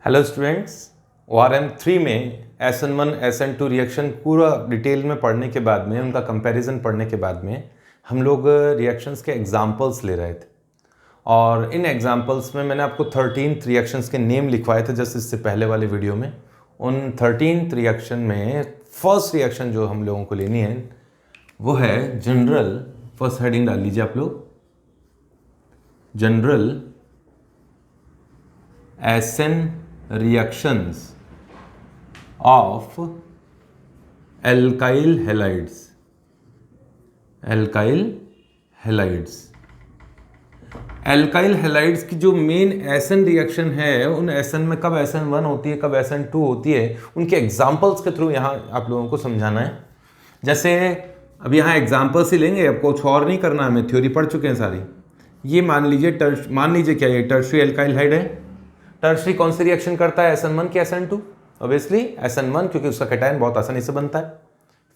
Hello students, ORM 3 में SN1 SN2 reaction पूरा detail में पढ़ने के बाद में उनका कंपैरिजन पढ़ने के बाद में हम लोग रिएक्शंस के एग्जांपल्स ले रहे थे और इन एग्जांपल्स में मैंने आपको 13 रिएक्शंस के नेम लिखवाए थे जस्ट इससे पहले वाले वीडियो में। उन 13 रिएक्शन में फर्स्ट रिएक्शन जो हम लोगों को लेनी है वो है जनरल। फर्स्ट हेडिंग डाल लीजिए आप लोग, general SN reactions of alkyl halides। alkyl halides की जो मेन SN रिएक्शन है उन SN में कब SN1 होती है कब SN2 होती है उनके एग्जांपल्स के थ्रू यहाँ आप लोगों को समझाना है। जैसे अब यहाँ एग्जांपल्स ही लेंगे, अब कुछ और नहीं करना, हमें थ्योरी पढ़ चुके हैं सारी। ये मान लीजिए क्या ये टर्शियरी एल्काइल हाइड है। टर्शियरी कौन सी रिएक्शन करता है, SN1 की SN2? ऑब्वियसली SN1, क्योंकि उसका कैटायन बहुत आसानी से बनता है।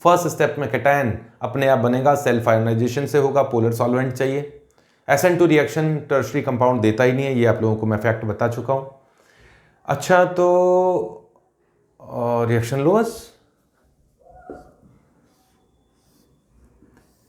फर्स्ट स्टेप में कैटायन अपने आप बनेगा, सेल्फ आयोनाइजेशन से होगा, पोलर सॉल्वेंट चाहिए। SN2 रिएक्शन टर्शियरी कंपाउंड देता ही नहीं है, ये आप लोगों को मैं फैक्ट बता चुका हूँ। अच्छा, तो रिएक्शन लोअर्स,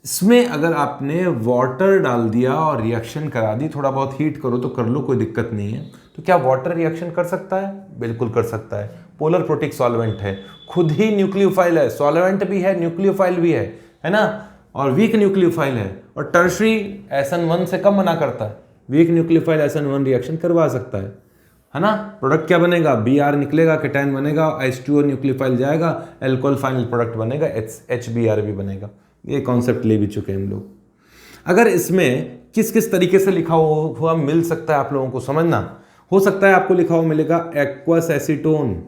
इसमें अगर आपने वाटर डाल दिया और रिएक्शन करा दी, थोड़ा बहुत हीट करो तो कर लो, कोई दिक्कत नहीं है। तो क्या वाटर रिएक्शन कर सकता है? बिल्कुल कर सकता है। पोलर प्रोटिक सॉल्वेंट है, खुद ही न्यूक्लियोफाइल है, सॉल्वेंट भी है, न्यूक्लियोफाइल भी है ना, और वीक न्यूक्लियोफाइल है। और टर्शियरी SN1 से कब मना करता है? वीक न्यूक्लियोफाइल SN1 रिएक्शन करवा सकता है ना। प्रोडक्ट क्या बनेगा? Br निकलेगा, कैटायन बनेगा, H2O न्यूक्लियोफाइल जाएगा, एल्कोहल फाइनल प्रोडक्ट बनेगा, HBr भी बनेगा। ये कॉन्सेप्ट ले भी चुके हैं हम लोग। अगर इसमें किस किस तरीके से लिखा हुआ मिल सकता है आप लोगों को समझना, हो सकता है आपको लिखा हुआ मिलेगा एक्वस एसीटोन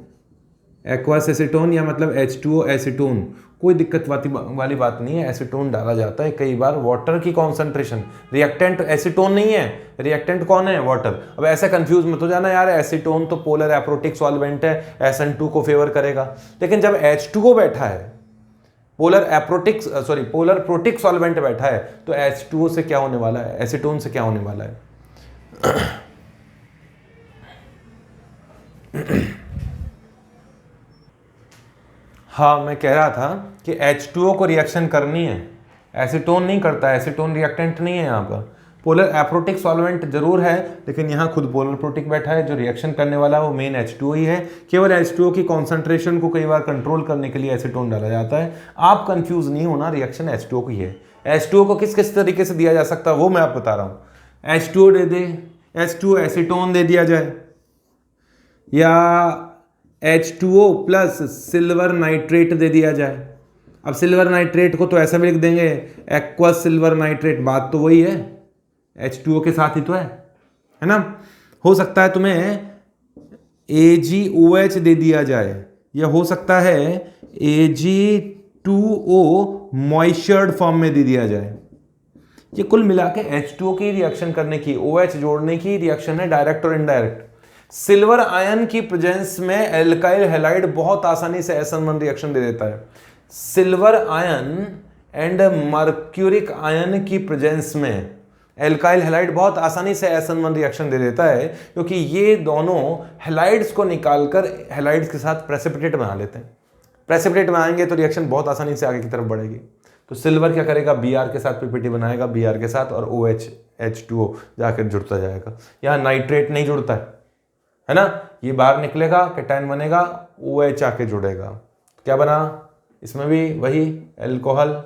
या मतलब H2O एसीटोन। कोई दिक्कत वाली बात नहीं है, एसीटोन डाला जाता है कई बार। वाटर की कॉन्सेंट्रेशन, रिएक्टेंट एसीटोन नहीं है, रिएक्टेंट कौन है? वाटर। अब ऐसा कंफ्यूज मत हो जाना यार, एसीटोन तो पोलर एप्रोटिक सॉल्वेंट है, SN2 को फेवर करेगा। लेकिन जब H2O बैठा है, पोलर प्रोटिक सॉल्वेंट बैठा है, तो H2O से क्या होने वाला है? एसीटोन से क्या होने वाला है? हाँ, मैं कह रहा था कि H2O को रिएक्शन करनी है, एसीटोन नहीं करता है, एसीटोन रिएक्टेंट नहीं है यहाँ पर। पोलर एप्रोटिक सॉल्वेंट जरूर है, लेकिन यहाँ खुद पोलर प्रोटिक बैठा है, जो रिएक्शन करने वाला है वो मेन H2O ही है। केवल H2O की कॉन्सेंट्रेशन को कई बार कंट्रोल करने के लिए एसीटोन डाला जाता है। आप कंफ्यूज नहीं होना, रिएक्शन H2O की है। H2O को किस किस तरीके से दिया जा सकता है वो मैं आप बता रहा हूँ। H2O दे दे, H2O एसीटोन दे दिया जाए, या H2O प्लस सिल्वर नाइट्रेट दे दिया जाए। अब सिल्वर नाइट्रेट को तो ऐसा भी लिख देंगे एक्वस सिल्वर नाइट्रेट, बात तो वही है, H2O के साथ ही तो है ना। हो सकता है तुम्हें AgOH दे दिया जाए, या हो सकता है Ag2O मॉइस्चर्ड फॉर्म में दे दिया जाए। ये कुल मिला के H2O की रिएक्शन करने की, OH जोड़ने की रिएक्शन है, डायरेक्ट और इनडायरेक्ट। सिल्वर आयन की प्रेजेंस में एल्काइल हैलाइड बहुत आसानी से SN1 रिएक्शन दे देता है। Silver ion and mercuric ion की प्रेजेंस में एल्काइल हैलाइड बहुत आसानी से SN1 रिएक्शन दे देता है, क्योंकि ये दोनों हैलाइड्स को निकालकर हैलाइड्स के साथ प्रेसिपिटेट बना लेते हैं। प्रेसिपिटेट बनाएंगे तो रिएक्शन बहुत आसानी से आगे की तरफ बढ़ेगी। तो सिल्वर क्या करेगा? Br के साथ PPT बनाएगा, Br के साथ, और OH H2O जाकर जुड़ता जाएगा। यहाँ नाइट्रेट नहीं जुड़ता है ना, ये बाहर निकलेगा, कैटायन बनेगा, OH आके जुड़ेगा, क्या बना? इसमें भी वही एल्कोहल,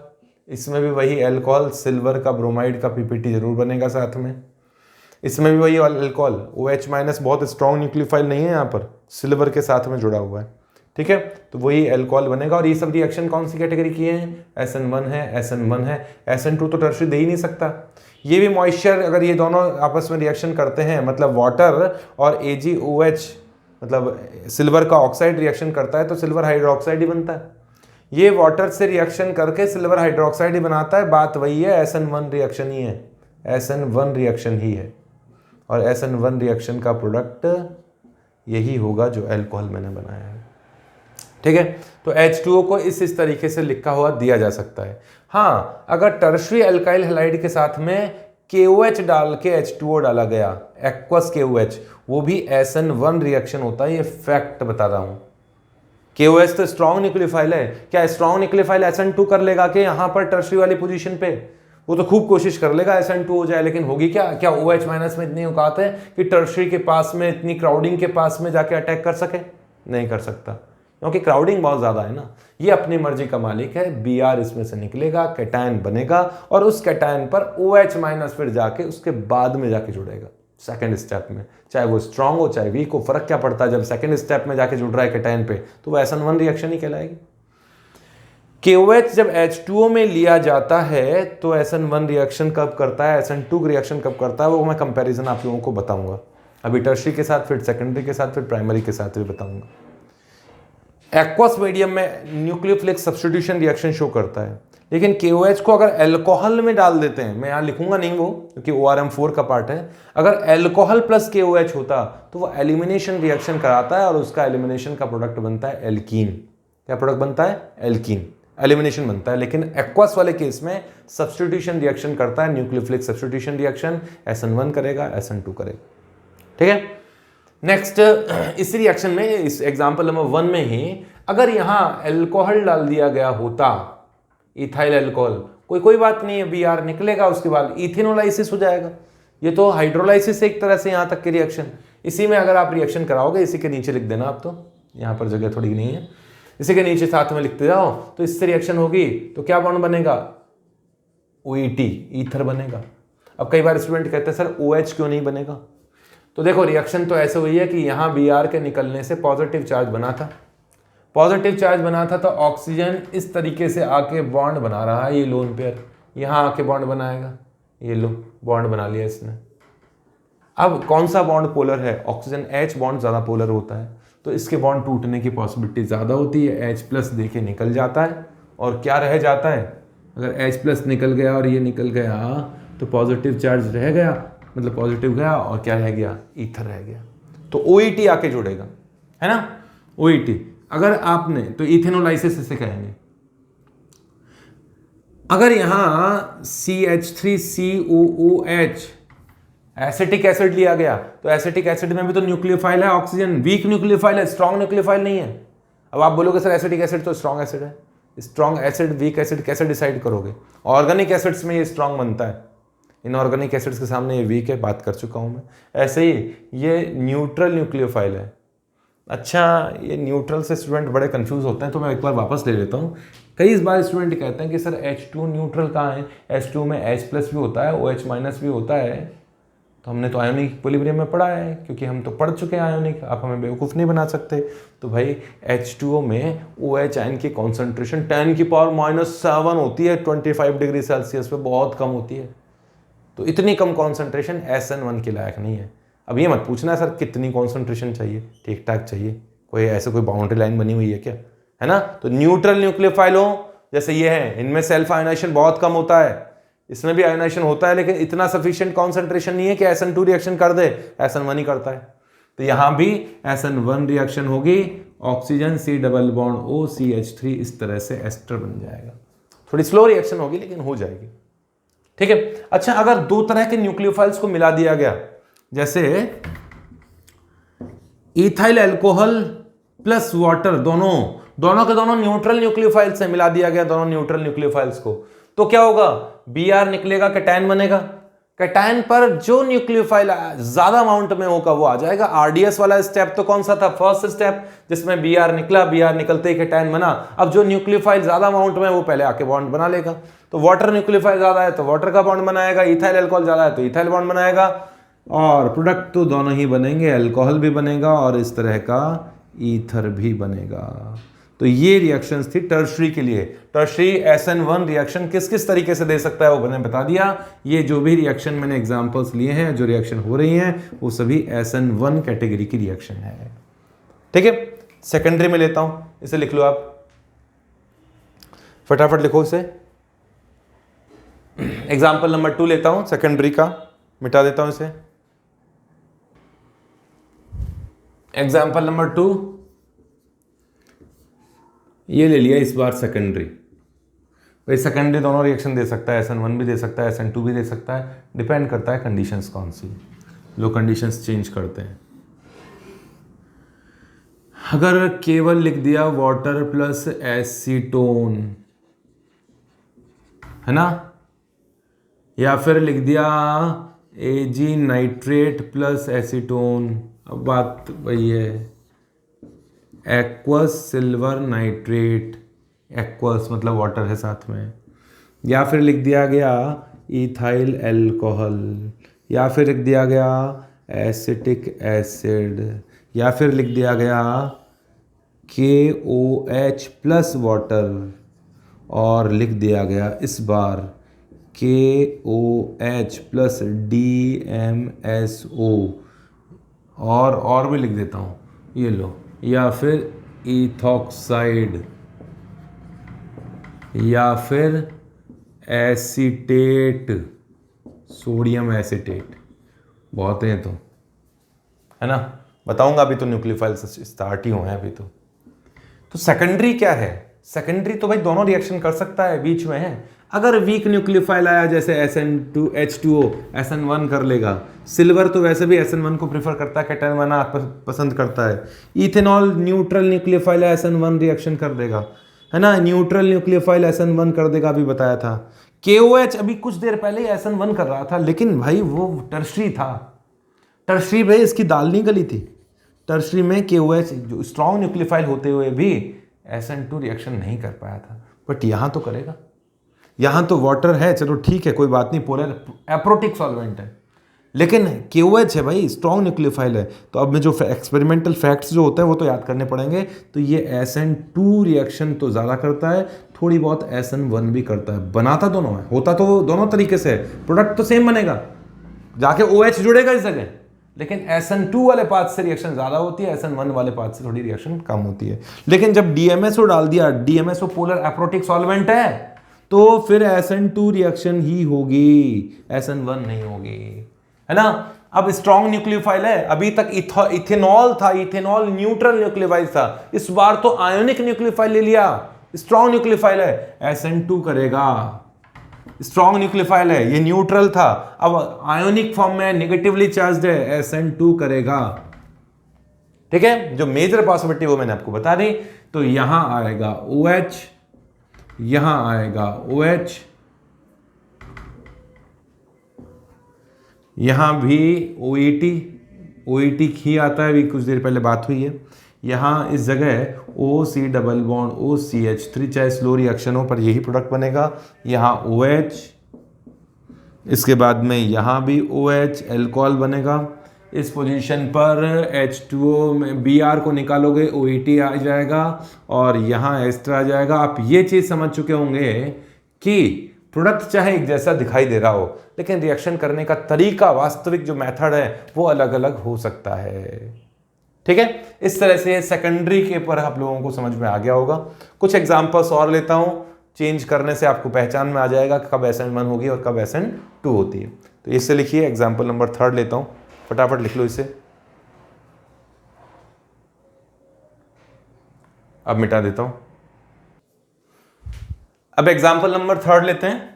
इसमें भी वही एल्कोहल, सिल्वर का ब्रोमाइड का PPT जरूर बनेगा साथ में। इसमें भी वही एल्कोहल, OH माइनस बहुत स्ट्रॉन्ग न्यूक्लियोफाइल नहीं है यहाँ पर, सिल्वर के साथ में जुड़ा हुआ है, ठीक है। तो वही एल्कोहल बनेगा। और ये सब रिएक्शन कौन सी कैटेगरी की है? SN1 है, SN1 है। SN2 तो टर्शियरी दे ही नहीं सकता। ये भी मॉइस्चर, अगर ये दोनों आपस में रिएक्शन करते हैं, मतलब वाटर और AgOH मतलब सिल्वर का ऑक्साइड रिएक्शन करता है, तो सिल्वर हाइड्रोक्साइड ही बनता है। ये वाटर से रिएक्शन करके सिल्वर हाइड्रोक्साइड ही बनाता है, बात वही है, SN1 रिएक्शन ही है, SN1 रिएक्शन ही है। और SN1 रिएक्शन का प्रोडक्ट यही होगा जो एल्कोहल मैंने बनाया है, ठीक है। तो H2O को इस तरीके से लिखा हुआ दिया जा सकता है। हाँ, अगर टर्शियरी अल्काइल हैलाइड के साथ में KOH डाल के H2O डाला गया, एक्वस KOH, वो भी SN1 रिएक्शन होता है, ये फैक्ट बता रहा हूं। KOH तो स्ट्रॉन्ग न्यूक्लियोफाइल है, क्या स्ट्रॉन्ग न्यूक्लियोफाइल SN2 कर लेगा कि यहां पर टर्शरी वाली पोजीशन पे? वो तो खूब कोशिश कर लेगा SN2 हो जाए, लेकिन होगी क्या? क्या OH माइनस में इतनी औकात है कि टर्शरी के पास में, इतनी क्राउडिंग के पास में जाके अटैक कर सके? नहीं कर सकता, क्योंकि क्राउडिंग बहुत ज्यादा है ना। ये अपनी मर्जी का मालिक है, Br इसमें से निकलेगा, कैटायन बनेगा और उस कैटायन पर OH माइनस फिर जाके उसके बाद में जाके जुड़ेगा सेकंड स्टेप में, चाहे वो स्ट्रांग हो चाहे वीक हो, फर्क क्या पड़ता है? जब सेकंड स्टेप में जाके जुड़ रहा है कैटायन पे, तो वो SN1 रिएक्शन ही कहलाएगी। KOH जब H2O में लिया जाता है तो SN1 रिएक्शन कब करता है, SN2 रिएक्शन कब करता है, वो मैं कंपैरिजन आप लोगों को बताऊंगा। अभी टर्शरी के साथ, फिर सेकेंडरी के साथ, फिर प्राइमरी के साथ भी बताऊंगा। एक्वस मीडियम में न्यूक्लियोफिलिक सब्स्टिट्यूशन रिएक्शन शो करता है, लेकिन KOH को अगर अल्कोहल में डाल देते हैं, मैं यहाँ लिखूंगा नहीं वो, क्योंकि ORM4 का पार्ट है, अगर अल्कोहल प्लस KOH होता तो वो एलिमिनेशन रिएक्शन कराता है और उसका एलिमिनेशन का प्रोडक्ट बनता है एल्कीन। क्या प्रोडक्ट बनता है? एल्कीन, एलिमिनेशन बनता है। लेकिन एक्वस वाले केस में सब्स्टिट्यूशन रिएक्शन करता है, न्यूक्लियोफिलिक सब्स्टिट्यूशन रिएक्शन, SN1 करेगा, SN2 करेगा। ठीक है, नेक्स्ट, इस रिएक्शन में, इस एग्जांपल नंबर 1 में ही अगर यहां अल्कोहल डाल दिया गया होता, इथाइल अल्कोहल, कोई बात नहीं है, Br निकलेगा, उसके बाद इथेनोलाइसिस हो जाएगा। ये तो हाइड्रोलाइसिस एक तरह से यहां तक के रिएक्शन। इसी में अगर आप रिएक्शन कराओगे, इसी के नीचे लिख देना, आप तो यहां पर जगह थोड़ी नहीं है, इसी के नीचे साथ में लिखते जाओ, तो इससे रिएक्शन होगी तो क्या बॉन्ड बनेगा? OET, ईथर बनेगा। अब कई बार स्टूडेंट कहते हैं सर OH क्यों नहीं बनेगा? तो देखो रिएक्शन तो ऐसे हुई है कि यहाँ Br के निकलने से पॉजिटिव चार्ज बना था, पॉजिटिव चार्ज बना था, तो ऑक्सीजन इस तरीके से आके बॉन्ड बना रहा है, ये लोन पेयर यहाँ आके बॉन्ड बनाएगा, ये लो बॉन्ड बना लिया इसने। अब कौन सा बॉन्ड पोलर है? ऑक्सीजन H बॉन्ड ज़्यादा पोलर होता है, तो इसके बॉन्ड टूटने की पॉसिबिलिटी ज़्यादा होती है, H प्लस दे के निकल जाता है, और क्या रह जाता है? अगर H प्लस निकल गया और ये निकल गया तो पॉजिटिव चार्ज रह गया, मतलब पॉजिटिव गया, और क्या रह गया? ईथर रह गया। तो OET आके जुड़ेगा, है ना, OET। अगर आपने, तो इथेनोलाइसिस इसे कहेंगे। अगर यहां CH3COOH एसिटिक एसिड लिया गया, तो एसिटिक एसिड में भी तो न्यूक्लियोफाइल है, ऑक्सीजन वीक न्यूक्लियोफाइल है, स्ट्रॉन्ग न्यूक्लियोफाइल नहीं है। अब आप बोलोगे सर एसिटिक एसिड तो स्ट्रॉन्ग एसिड है, स्ट्रॉन्ग एसिड वीक एसिड कैसे डिसाइड करोगे? ऑर्गेनिक एसिड्स में ये स्ट्रॉन्ग बनता है, इनऑर्गेनिक एसिड्स के सामने ये वीक है, बात कर चुका हूं मैं। ऐसे ही ये न्यूट्रल न्यूक्लियोफाइल है। अच्छा, ये न्यूट्रल से स्टूडेंट बड़े कंफ्यूज होते हैं, तो मैं एक बार वापस ले लेता हूँ। कई बार स्टूडेंट कहते हैं कि सर H2 न्यूट्रल कहाँ है? H2 में H प्लस भी होता है, OH माइनस भी होता है। तो हमने तो आयोनिक इक्विलिब्रियम में पढ़ा है, क्योंकि हम तो पढ़ चुके हैं आयोनिक, आप हमें बेवकूफ़ नहीं बना सकते। तो भाई H2O में OH आयन की कॉन्सेंट्रेशन 10⁻⁻7 होती है 25 डिग्री सेल्सियस पे, बहुत कम होती है। तो इतनी कम कॉन्सेंट्रेशन SN1 के लायक नहीं है। अब ये मत पूछना सर कितनी कॉन्सेंट्रेशन चाहिए, ठीक ठाक चाहिए, कोई ऐसे कोई बाउंड्री लाइन बनी हुई है क्या, है ना। तो न्यूट्रल न्यूक्लियोफाइल हो, जैसे ये है, इनमें सेल्फ आयोनाइजेशन बहुत कम होता है, इसमें भी आयोनाइजेशन होता है, लेकिन इतना सफिशिएंट कॉन्सेंट्रेशन नहीं है कि SN2 रिएक्शन कर दे, SN1 ही करता है। तो यहां भी SN1 रिएक्शन होगी, oxygen C double bond O CH3, इस तरह से एस्टर बन जाएगा। थोड़ी स्लो रिएक्शन होगी लेकिन हो जाएगी, ठीक है। अच्छा, अगर दो तरह के न्यूक्लियोफाइल्स को मिला दिया गया, जैसे इथाइल अल्कोहल प्लस वाटर, दोनों के दोनों न्यूट्रल न्यूक्लियोफाइल्स से मिला दिया गया, दोनों न्यूट्रल न्यूक्लियोफाइल्स को, तो क्या होगा? Br निकलेगा, कैटायन बनेगा। कैटायन पर जो न्यूक्लियोफाइल ज्यादा अमाउंट में होगा वो आ जाएगा। RDS वाला स्टेप तो कौन सा था? फर्स्ट स्टेप, जिसमें Br निकला, Br निकलते ही कैटायन बना। अब जो न्यूक्लियोफाइल ज्यादा अमाउंट में वो पहले आके बॉन्ड बना लेगा। तो वाटर न्यूक्लियोफाइल ज्यादा है तो वाटर का बॉन्ड बनाएगा, इथाइल अल्कोहल ज्यादा है तो इथाइल बॉन्ड बनाएगा, और प्रोडक्ट तो दोनों ही बनेंगे, अल्कोहल भी बनेगा और इस तरह का ईथर भी बनेगा। तो ये रिएक्शंस थी टर्शरी के लिए। टर्शरी SN1 रिएक्शन किस किस तरीके से दे सकता है वो मैंने बता दिया। ये जो भी रिएक्शन मैंने एग्जांपल्स लिए हैं, जो रिएक्शन हो रही हैं, वो सभी SN1 कैटेगरी की रिएक्शन है, ठीक है। सेकेंडरी में लेता हूं, इसे लिख लो आप, फटाफट लिखो इसे। एग्जाम्पल नंबर 2 लेता हूं, सेकेंडरी का, मिटा देता हूं इसे। एग्जाम्पल नंबर 2 ये ले लिया इस बार सेकेंडरी। भाई सेकेंडरी दोनों रिएक्शन दे सकता है, SN1 भी दे सकता है, SN2 भी दे सकता है, डिपेंड करता है कंडीशंस कौन सी, जो कंडीशंस चेंज करते हैं। अगर केवल लिख दिया वाटर प्लस एसीटोन, है ना, या फिर लिख दिया Ag नाइट्रेट प्लस एसीटोन, अब बात वही है, एक्वस सिल्वर नाइट्रेट, एक्वस मतलब वाटर है साथ में, या फिर लिख दिया गया इथाइल एल्कोहल, या फिर लिख दिया गया एसिटिक एसिड, या फिर लिख दिया गया KOH प्लस वाटर, और लिख दिया गया इस बार KOH प्लस DMSO, और भी लिख देता हूँ, ये लो, या फिर इथॉक्साइड, या फिर एसीटेट, सोडियम एसीटेट, बहुत है तो, है ना, बताऊंगा, अभी तो न्यूक्लियोफाइल्स स्टार्ट ही हुए हैं अभी तो सेकेंडरी क्या है? सेकेंडरी तो भाई दोनों रिएक्शन कर सकता है, बीच में है। अगर वीक न्यूक्लियोफाइल आया जैसे SN2 H2O SN1 कर लेगा। सिल्वर तो वैसे भी SN1 को प्रेफर करता है, कैटायन बनाना पसंद करता है। Ethanol neutral nucleophile SN1 reaction कर देगा, है ना, न्यूट्रल न्यूक्लियोफाइल SN1 कर देगा, अभी बताया था। KOH अभी कुछ देर पहले SN1 कर रहा था, लेकिन भाई वो टर्शरी था, टर्शरी भाई इसकी दाल नहीं गली थी। टर्शरी में KOH जो स्ट्रॉन्ग न्यूक्लियोफाइल होते हुए भी SN2 रिएक्शन नहीं कर पाया था, बट यहाँ तो करेगा। यहाँ तो वाटर है, चलो ठीक है, कोई बात नहीं, पोलर एप्रोटिक सॉल्वेंट है, लेकिन KOH है भाई, स्ट्रॉन्ग न्यूक्लियोफाइल है। तो अब में जो एक्सपेरिमेंटल फैक्ट्स जो होते हैं वो तो याद करने पड़ेंगे। तो ये SN2 रिएक्शन तो ज़्यादा करता है, थोड़ी बहुत SN1 भी करता है, बनाता दोनों है, होता तो दोनों तरीके से है, प्रोडक्ट तो सेम बनेगा, जाके OH जुड़ेगा इस जगह, लेकिन SN2 वाले पाथ से रिएक्शन ज़्यादा होती है, SN1 वाले पाथ से थोड़ी रिएक्शन कम होती है। लेकिन जब DMSO डाल दिया, DMSO पोलर एप्रोटिक सॉल्वेंट है, तो फिर SN2 रिएक्शन ही होगी, SN1 नहीं होगी, है ना। अब स्ट्रॉन्ग न्यूक्लियोफाइल है, अभी तक इथेनॉल था, इथेनॉल न्यूट्रल न्यूक्लियोफाइल था, इस बार तो आयोनिक न्यूक्लियोफाइल ले लिया, स्ट्रॉन्ग न्यूक्लियोफाइल है, SN2 करेगा। स्ट्रॉन्ग न्यूक्लियोफाइल है, ये न्यूट्रल था, अब आयोनिक फॉर्म में नेगेटिवली चार्ज्ड है, SN2 करेगा, ठीक है। जो मेजर पॉसिबिलिटी वो मैंने आपको बता दी। तो यहां आएगा OH, यहां आएगा OH, यहां भी OET ही आता है, अभी कुछ देर पहले बात हुई है। यहाँ इस जगह OC डबल बॉन्ड OCH3, चाहे स्लो रिएक्शन हो पर यही प्रोडक्ट बनेगा। यहाँ OH, इसके बाद में यहाँ भी OH एल्कोहल बनेगा। इस पोजीशन पर H2O में Br को निकालोगे, OET आ जाएगा और यहाँ एस्टर आ जाएगा। आप ये चीज़ समझ चुके होंगे कि प्रोडक्ट चाहे एक जैसा दिखाई दे रहा हो, लेकिन रिएक्शन करने का तरीका, वास्तविक जो मेथड है वो अलग अलग हो सकता है, ठीक है। इस तरह से सेकेंडरी के पर आप लोगों को समझ में आ गया होगा। कुछ एग्जांपल्स और लेता हूं, चेंज करने से आपको पहचान में आ जाएगा कब SN1 होगी और कब SN2 होती है। तो इससे लिखिए, एग्जांपल नंबर 3 लेता हूं, फटाफट लिख लो इसे, अब मिटा देता हूं। अब एग्जांपल नंबर 3 लेते हैं।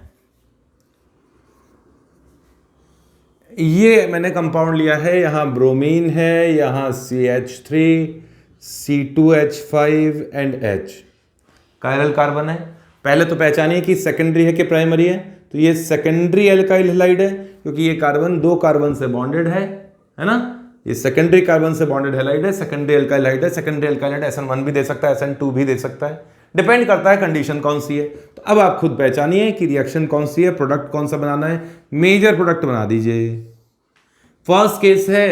ये मैंने कंपाउंड लिया है, यहां ब्रोमीन है, यहां CH3, C2H5 and H, chiral carbon है। पहले तो पहचानिए कि सेकेंडरी है कि प्राइमरी है। तो ये सेकेंडरी एल्काइल हैलाइड है, क्योंकि ये कार्बन 2 कार्बन से बॉन्डेड है ना। ये सेकेंडरी कार्बन से बॉन्डेड हैलाइड है, सेकेंडरी एल्काइल हैलाइड है। सेकेंडरी एल्काइल हैलाइड SN1 भी दे सकता है, SN2 भी दे सकता है, डिपेंड करता है कंडीशन कौन सी है। तो अब आप खुद पहचानिए कि रिएक्शन कौन सी है, प्रोडक्ट कौन सा बनाना है, मेजर प्रोडक्ट बना दीजिए। फर्स्ट केस है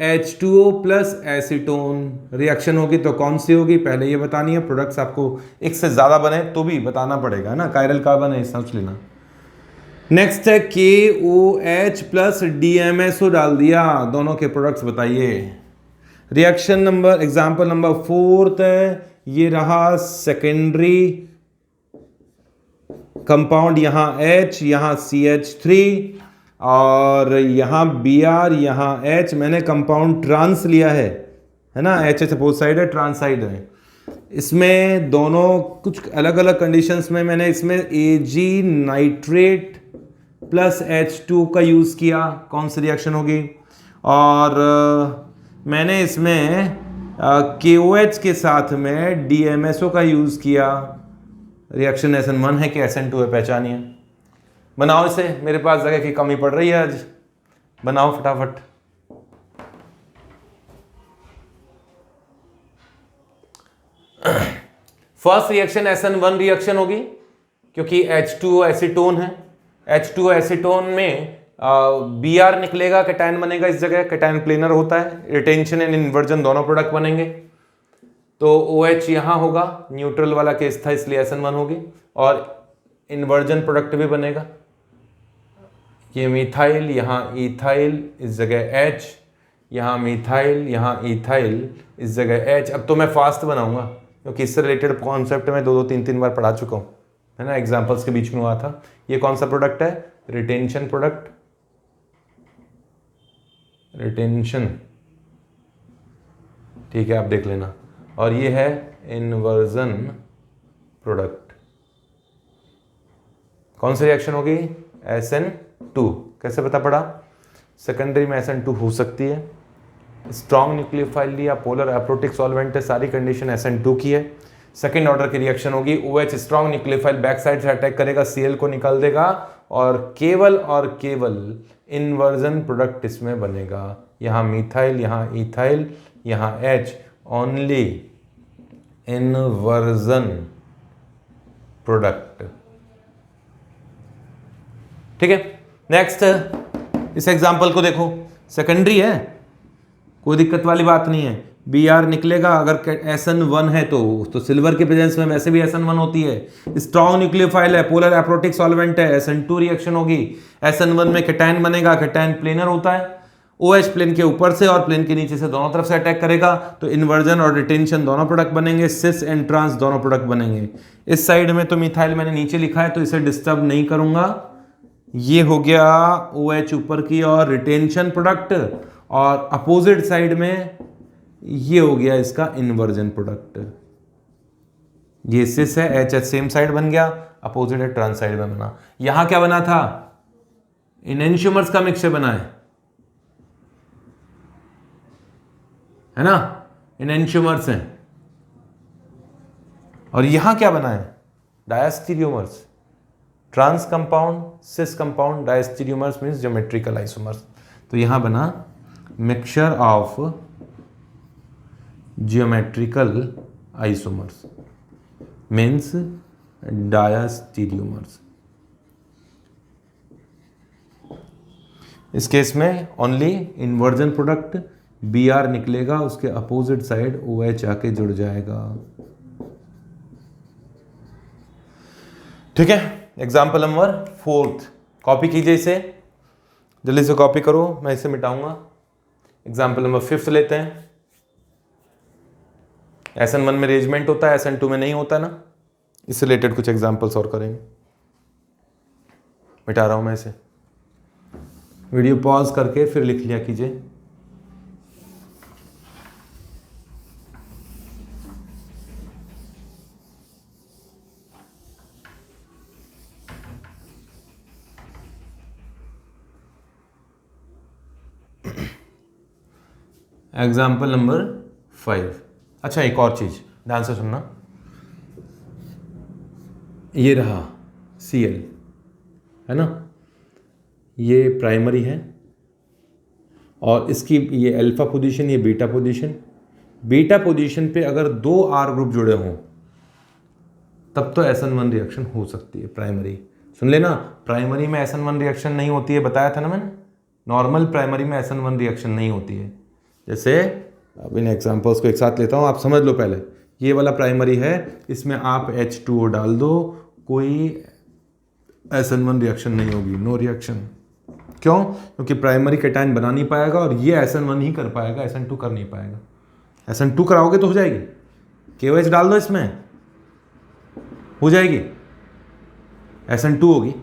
H2O प्लस एसीटोन, रिएक्शन होगी तो कौन सी होगी पहले ये बतानी है। प्रोडक्ट्स आपको एक से ज़्यादा बने तो भी बताना पड़ेगा ना, कायरल कार्बन है समझ लेना। नेक्स्ट है KOH प्लस DMSO डाल दिया, दोनों के प्रोडक्ट्स बताइए। रिएक्शन नंबर, एग्जाम्पल नंबर 4 है, ये रहा सेकेंडरी कंपाउंड, यहाँ H, यहाँ CH3 और यहाँ Br, यहाँ H। मैंने कंपाउंड ट्रांस लिया है ना, H अपोज साइड है, ट्रांस साइड है। इसमें दोनों कुछ अलग अलग कंडीशंस में मैंने इसमें Ag नाइट्रेट प्लस H2 का यूज़ किया, कौन सी रिएक्शन होगी। और मैंने इसमें KOH के साथ में DMSO का यूज़ किया। रिएक्शन SN1 है कि SN2 है, पहचानिए। बनाओ इसे, मेरे पास जगह की कमी पड़ रही है आज, बनाओ फटाफट। फर्स्ट रिएक्शन SN1 रिएक्शन होगी क्योंकि H2O एसीटोन है। H2O एसीटोन में Br निकलेगा, कैटायन बनेगा इस जगह, कैटायन प्लेनर होता है, रिटेंशन एंड इन्वर्जन दोनों प्रोडक्ट बनेंगे। तो OH यहाँ होगा, न्यूट्रल वाला केस था इसलिए SN1 होगी, और इन्वर्जन प्रोडक्ट भी बनेगा। ये मिथाइल, यहाँ इथाइल, इस जगह H, यहाँ मिथाइल, यहाँ इथाइल, इस जगह H। अब तो मैं फास्ट बनाऊंगा क्योंकि इससे रिलेटेड कॉन्सेप्ट में दो तीन बार पढ़ा चुका हूँ, है ना, एग्जाम्पल्स के बीच में हुआ था। ये कौन सा प्रोडक्ट है? रिटेंशन प्रोडक्ट, रिटेंशन, ठीक है, आप देख लेना। और ये है इन्वर्जन प्रोडक्ट। कौन सी रिएक्शन होगी? SN2। कैसे पता पड़ा? सेकेंडरी में SN2 हो सकती है, स्ट्रॉन्ग न्यूक्लियोफाइल लिया, पोलर अप्रोटिक सॉल्वेंट है, सारी कंडीशन SN2 की है। सेकेंड ऑर्डर की रिएक्शन होगी, OH strong nucleophile back side से अटैक करेगा, Cl को निकाल देगा, और केवल इन्वर्जन प्रोडक्ट इसमें बनेगा। यहाँ मिथाइल, यहाँ इथाइल, यहाँ H, ओनली इन्वर्जन प्रोडक्ट। ठीक है, नेक्स्ट इस एग्जांपल को देखो, सेकेंडरी है, कोई दिक्कत वाली बात नहीं है। Br निकलेगा, अगर SN1 है तो सिल्वर के प्रेजेंस में वैसे भी SN1 होती है। स्ट्रॉन्ग न्यूक्लियोफाइल है, पोलर एप्रोटिक सॉल्वेंट है, SN2 रिएक्शन होगी। SN1 में कैटायन बनेगा, कैटायन प्लेनर होता है, OH प्लेन के ऊपर से और प्लेन के नीचे से दोनों तरफ से अटैक करेगा, तो इन्वर्जन और रिटेंशन दोनों प्रोडक्ट बनेंगे, सिस एंड ट्रांस दोनों प्रोडक्ट बनेंगे। इस साइड में तो मिथाइल मैंने नीचे लिखा है तो इसे डिस्टर्ब नहीं करूंगा। ये हो गया OH ऊपर की और रिटेंशन प्रोडक्ट, और अपोजिट साइड में ये हो गया इसका इन्वर्जन प्रोडक्ट। ये सिस है, HH सेम साइड बन गया, अपोजिट है ट्रांस साइड में बना। यहां क्या बना था? इनेंशियोमर्स का मिक्सचर बना है ना, इनेंशियोमर्स हैं। और यहां क्या बना है? Diastereomers, trans compound, cis compound, diastereomers means geometrical isomers. तो यहां बना mixture of geometrical isomers means diastereomers. इस केस में ओनली इन्वर्जन प्रोडक्ट Br निकलेगा, उसके अपोजिट साइड OH आके जुड़ जाएगा। ठीक है, एग्जाम्पल नंबर 4, कॉपी कीजिए इसे, जल्दी से कॉपी करो, मैं इसे मिटाऊंगा। एग्जाम्पल नंबर 5 लेते हैं। SN1 में रेजमेंट होता है, SN2 में नहीं होता ना। इससे रिलेटेड कुछ एग्जाम्पल्स और करेंगे। मिटा रहा हूं मैं इसे, वीडियो पॉज करके फिर लिख लिया कीजिए। Example number 5। अच्छा, एक और चीज ध्यान से सुनना, ये रहा Cl, है ना, ये प्राइमरी है और इसकी ये अल्फा पोजीशन, ये बीटा पोजीशन। बीटा पोजीशन पे अगर 2 R ग्रुप जुड़े हों तब तो SN1 रिएक्शन हो सकती है। प्राइमरी सुन लेना, प्राइमरी में SN1 रिएक्शन नहीं होती है, बताया था ना मैंने। नॉर्मल प्राइमरी में SN1 रिएक्शन नहीं होती है। जैसे अब इन एग्जांपल्स को एक साथ लेता हूँ, आप समझ लो। पहले ये वाला प्राइमरी है, इसमें आप H2O डाल दो, कोई SN1 रिएक्शन नहीं होगी, नो रिएक्शन। क्यों? क्योंकि प्राइमरी कैटायन बना नहीं पाएगा और ये SN1 ही कर पाएगा, SN2 कर नहीं पाएगा। SN2 कराओगे तो हो जाएगी, KOH डाल दो इसमें, हो जाएगी, SN2 होगी,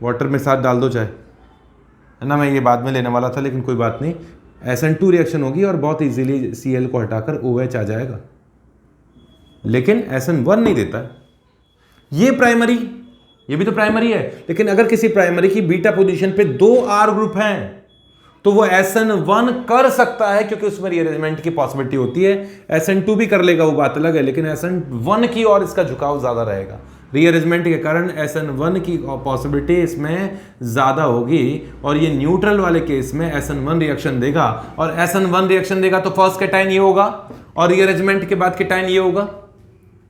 वाटर में साथ डाल दो चाहे, है ना। मैं ये बाद में लेने वाला था लेकिन कोई बात नहीं, SN2 रिएक्शन होगी और बहुत इजीली Cl को हटाकर OH आ जाएगा। लेकिन SN1 नहीं देता है। ये प्राइमरी, ये भी तो प्राइमरी है, लेकिन अगर किसी प्राइमरी की बीटा पोजीशन पे 2 R ग्रुप हैं तो वो SN1 कर सकता है, क्योंकि उसमें रीअरेंजमेंट की पॉसिबिलिटी होती है। SN2 भी कर लेगा, वो बात अलग है, लेकिन SN1 की और इसका झुकाव ज्यादा रहेगा। रीअरेंजमेंट के कारण SN1 की पॉसिबिलिटी इसमें ज्यादा होगी, और ये न्यूट्रल वाले केस में SN1 रिएक्शन देगा, और SN1 रिएक्शन देगा तो फर्स्ट कैटायन ये होगा, और रीअरेंजमेंट के बाद कैटायन ये होगा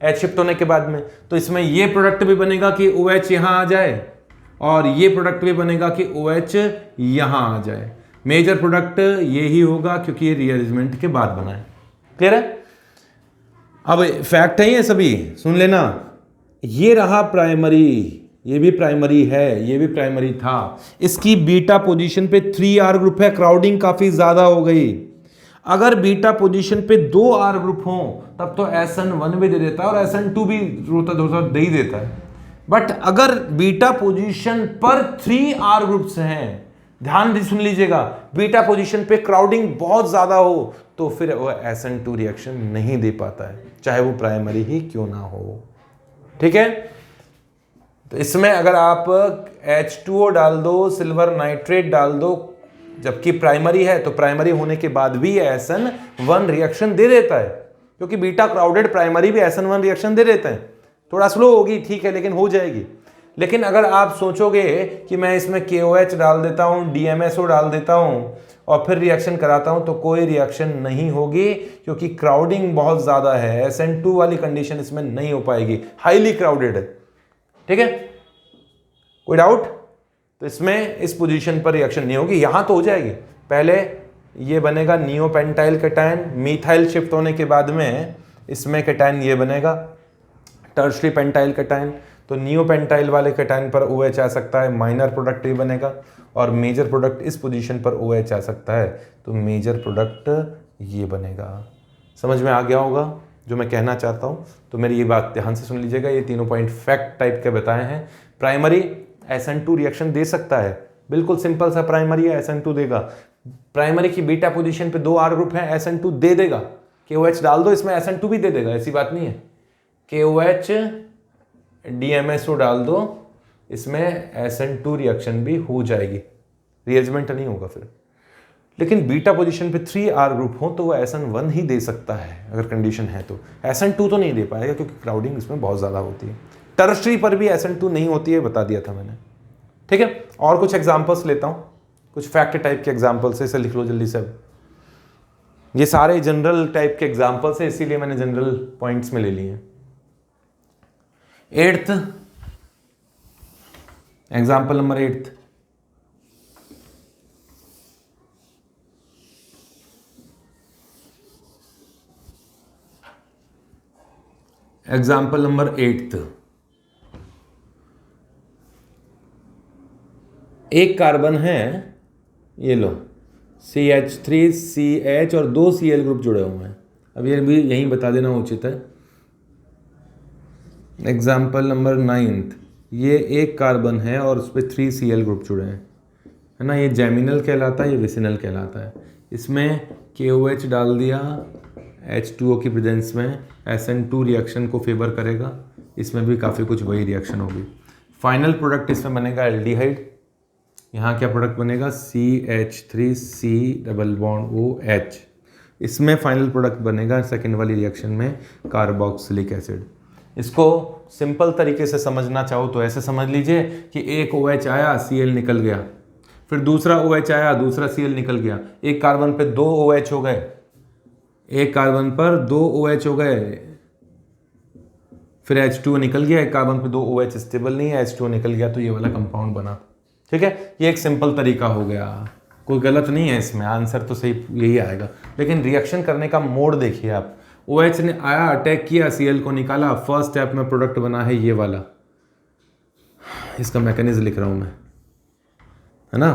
H शिफ्ट होने के बाद में। तो इसमें ये प्रोडक्ट भी बनेगा कि OH यहां आ जाए, और ये प्रोडक्ट भी बनेगा कि OH यहां आ जाए। मेजर प्रोडक्ट ये ही होगा, क्योंकि ये रीअरेंजमेंट के बाद बना है। क्लियर है? अब फैक्ट है ये सभी, सुन लेना। ये रहा प्राइमरी, ये भी प्राइमरी है, ये भी प्राइमरी था। इसकी बीटा पोजीशन पे 3R ग्रुप है, क्राउडिंग काफी ज्यादा हो गई। अगर बीटा पोजीशन पे 2R ग्रुप हो तब तो SN1 भी दे देता है, और SN2 भी रोता दे ही देता है। बट अगर बीटा पोजीशन पर 3R ग्रुप्स हैं, ध्यान से सुन लीजिएगा, बीटा पोजीशन पे क्राउडिंग बहुत ज्यादा हो तो फिर वो SN2 रिएक्शन नहीं दे पाता है, चाहे वो प्राइमरी ही क्यों ना हो। ठीक है? तो इसमें अगर आप H2O डाल दो, सिल्वर नाइट्रेट डाल दो, जबकि प्राइमरी है, तो प्राइमरी होने के बाद भी SN1 रिएक्शन दे देता है, क्योंकि बीटा क्राउडेड प्राइमरी भी SN1 रिएक्शन दे देते हैं। थोड़ा स्लो होगी, ठीक है, लेकिन हो जाएगी। लेकिन अगर आप सोचोगे कि मैं इसमें KOH डाल देता हूं, DMSO डाल देता हूं और फिर रिएक्शन कराता हूं, तो कोई रिएक्शन नहीं होगी, क्योंकि क्राउडिंग बहुत ज्यादा है। SN2 वाली कंडीशन इसमें नहीं हो पाएगी, हाईली क्राउडेड है। ठीक है? कोई डाउट? तो इसमें इस पोजीशन पर रिएक्शन नहीं होगी, यहां तो हो जाएगी। पहले ये बनेगा नियोपेंटाइल कैटायन, मीथाइल शिफ्ट होने के बाद में इसमें कैटायन ये बनेगा टर्शरी पेंटाइल कैटायन। तो नियोपेंटाइल वाले कैटायन पर OH आ सकता है, माइनर प्रोडक्ट ये बनेगा, और मेजर प्रोडक्ट इस पोजीशन पर OH आ सकता है, तो मेजर प्रोडक्ट ये बनेगा। समझ में आ गया होगा जो मैं कहना चाहता हूँ? तो मेरी ये बात ध्यान से सुन लीजिएगा, ये तीनों पॉइंट फैक्ट टाइप के बताए हैं। प्राइमरी SN2 रिएक्शन दे सकता है, बिल्कुल सिंपल सा प्राइमरी है, SN2 देगा। प्राइमरी की बीटा पोजीशन पे 2R ग्रुप है, SN2 दे देगा। KOH डाल दो, इसमें SN2 भी दे देगा, ऐसी बात नहीं है। KOH DMSO डाल दो, इसमें SN2 रिएक्शन भी हो जाएगी, रीअरेंजमेंट नहीं होगा फिर। लेकिन बीटा पोजीशन पे 3R ग्रुप हो तो वो SN1 ही दे सकता है, अगर कंडीशन है तो। SN2 तो नहीं दे पाएगा, क्योंकि क्राउडिंग इसमें बहुत ज़्यादा होती है। टर्शरी पर भी SN2 नहीं होती है, बता दिया था मैंने। ठीक है? और कुछ एग्जाम्पल्स लेता हूँ, कुछ फैक्ट टाइप के एग्जाम्पल्स है, इसे लिख लो जल्दी से। ये सारे जनरल टाइप के एग्जाम्पल्स है, इसीलिए मैंने जनरल पॉइंट्स में ले लिए हैं। 8th example number 8th, example number 8th, एक कार्बन है, ये लो CH3CH और 2 Cl ग्रुप जुड़े हुए हैं। अब ये भी यहीं बता देना उचित है। एग्जाम्पल नंबर 9th, ये एक कार्बन है और उस पर 3 Cl ग्रुप जुड़े हैं, है ना। ये जेमिनल कहलाता है, ये विसिनल कहलाता है। इसमें KOH डाल दिया H2O की प्रेजेंस में, SN2 रिएक्शन को फेवर करेगा, इसमें भी काफ़ी कुछ वही रिएक्शन होगी। फाइनल प्रोडक्ट इसमें बनेगा एल्डिहाइड। यहाँ क्या प्रोडक्ट बनेगा? CH3C double bond OH। इसमें फाइनल प्रोडक्ट बनेगा सेकेंड वाली रिएक्शन में कार्बोक्सिलिक एसिड। इसको सिंपल तरीके से समझना चाहो तो ऐसे समझ लीजिए कि एक OH आया, Cl निकल गया, फिर दूसरा OH आया, दूसरा Cl निकल गया। एक कार्बन पे 2 OH हो गए, एक कार्बन पर 2 OH हो गए, फिर H2O निकल गया। एक कार्बन पे 2 OH स्टेबल नहीं है, H2O निकल गया, तो ये वाला कंपाउंड बना। ठीक है? ये एक सिंपल तरीका हो गया, कोई गलत नहीं है इसमें, आंसर तो सही यही आएगा। लेकिन रिएक्शन करने का मोड देखिए आप। OH ने आया, अटैक किया, Cl को निकाला, फर्स्ट स्टेप में प्रोडक्ट बना है ये वाला। इसका मैकेनिज्म लिख रहा हूं मैं, है ना।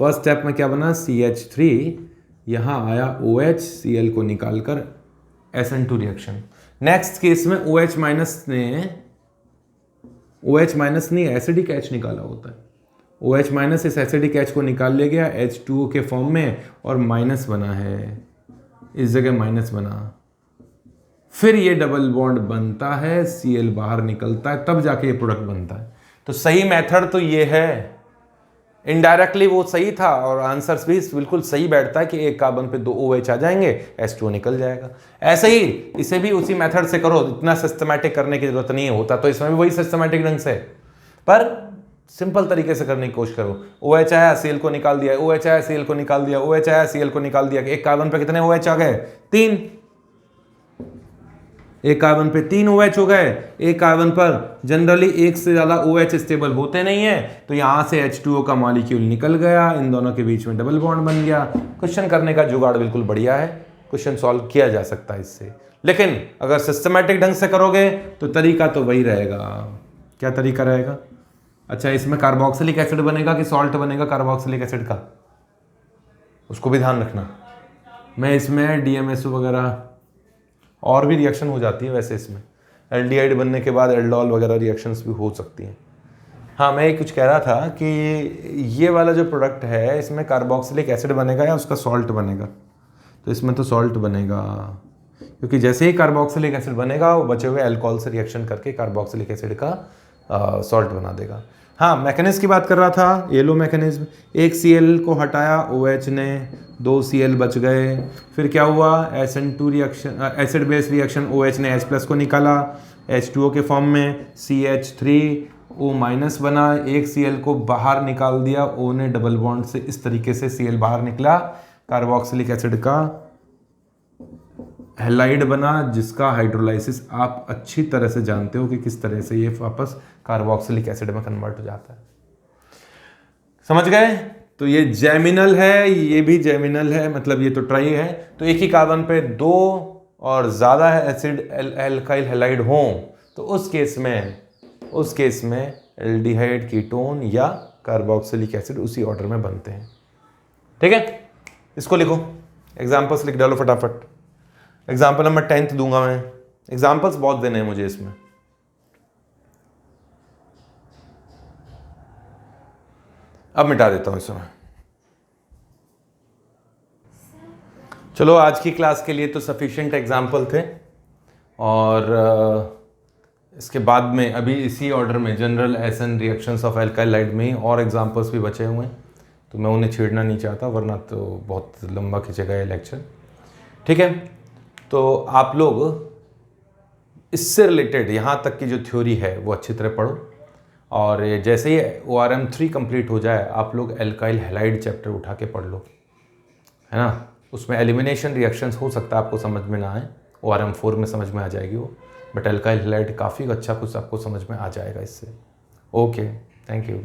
फर्स्ट स्टेप में क्या बना? CH3, यहाँ आया OH, Cl को निकालकर SN2 रिएक्शन। नेक्स्ट केस में OH माइनस ने एसिडिक H निकाला होता है। OH माइनस इस एसिडिक H को निकाल ले गया H2O के फॉर्म में, और माइनस बना है, इस जगह माइनस बना। फिर ये डबल बॉन्ड बनता है, Cl बाहर निकलता है, तब जाके ये प्रोडक्ट बनता है। तो सही मेथड तो ये है। इनडायरेक्टली वो सही था और आंसर भी बिल्कुल सही बैठता है कि एक कार्बन पे 2 OH आ जाएंगे, H2O निकल जाएगा। ऐसे ही इसे भी उसी मेथड से करो, इतना सिस्टमैटिक करने की जरूरत नहीं होता, तो इसमें भी वही सिस्टमैटिक ढंग से, पर सिंपल तरीके से करने की कोशिश करो। OH आया, Cl को निकाल दिया, OH आया, Cl को निकाल दिया, OH आया, Cl को निकाल दिया। एक कार्बन पे कितने OH आ गए? 3। एक कार्बन पे 3 OH हो गए। एक कार्बन पर जनरली एक से ज्यादा OH स्टेबल होते नहीं है, तो यहां से H2O का मॉलिक्यूल निकल गया, इन दोनों के बीच में डबल बॉन्ड बन गया। क्वेश्चन करने का जुगाड़ बिल्कुल बढ़िया है, क्वेश्चन सॉल्व किया जा सकता है इससे। लेकिन अगर सिस्टमैटिक ढंग से करोगे तो तरीका तो वही रहेगा। क्या तरीका रहेगा? अच्छा, इसमें कार्बोक्सिलिक एसिड बनेगा कि सॉल्ट बनेगा कार्बोक्सिलिक एसिड का, उसको भी ध्यान रखना। मैं इसमें DMSO वगैरह और भी रिएक्शन हो जाती है वैसे, इसमें एल्डिहाइड बनने के बाद एल्डोल वगैरह रिएक्शंस भी हो सकती हैं। हाँ, मैं ये कुछ कह रहा था कि ये वाला जो प्रोडक्ट है इसमें कार्बोक्सिलिक एसिड बनेगा या उसका सॉल्ट बनेगा? तो इसमें तो सॉल्ट बनेगा, क्योंकि जैसे ही कार्बोक्सिलिक एसिड बनेगा वो बचे हुए अल्कोहल से रिएक्शन करके कार्बोक्सिलिक एसिड का सॉल्ट बना देगा। हाँ, मैकेनिज्म की बात कर रहा था, येलो मैकेनिज्म। एक Cl को हटाया OH ने, 2 Cl बच गए। फिर क्या हुआ? SN2 reaction, acid base reaction, OH ने H+ को निकाला H2O के फॉर्म में, CH3O- बना। एक Cl को बाहर निकाल दिया, O ने डबल बॉन्ड से, इस तरीके से Cl बाहर निकला, कार्बोक्सिलिक एसिड का हैलाइड बना, जिसका हाइड्रोलाइसिस आप अच्छी तरह से जानते हो कि किस तरह से ये वापस कार्बोक्सिलिक एसिड में कन्वर्ट हो जाता है। समझ गए? तो ये जेमिनल है, ये भी जेमिनल है, मतलब ये तो ट्राई है। तो एक ही कार्बन पे 2 और ज़्यादा एसिड एल्काइल हैलाइड हों तो उस केस में एल्डिहाइड कीटोन या कार्बोक्सिलिक एसिड उसी ऑर्डर में बनते हैं। ठीक है, इसको लिखो, एग्जाम्पल्स लिख डालो फटाफट। एग्जाम्पल नंबर 10 दूंगा मैं, एग्जाम्पल्स बहुत देने हैं मुझे इसमें। अब मिटा देता हूं इसमें। चलो, आज की क्लास के लिए तो सफिशिएंट एग्जाम्पल थे, और इसके बाद में अभी इसी ऑर्डर में जनरल एसन रिएक्शंस ऑफ एल्काइलाइड में और एग्जाम्पल्स भी बचे हुए हैं, तो मैं उन्हें छेड़ना नहीं चाहता, वरना तो बहुत लंबा खींचेगा ये लेक्चर। ठीक है, तो आप लोग इससे रिलेटेड यहाँ तक की जो थ्योरी है वो अच्छी तरह पढ़ो, और जैसे ही ORM 3 कंप्लीट हो जाए आप लोग एल्काइल हैलाइड चैप्टर उठा के पढ़ लो, है ना। उसमें एलिमिनेशन रिएक्शंस हो सकता है आपको समझ में ना आए, ORM 4 में समझ में आ जाएगी वो, बट एल्काइल हैलाइड काफ़ी अच्छा कुछ आपको समझ में आ जाएगा इससे। Okay, thank you.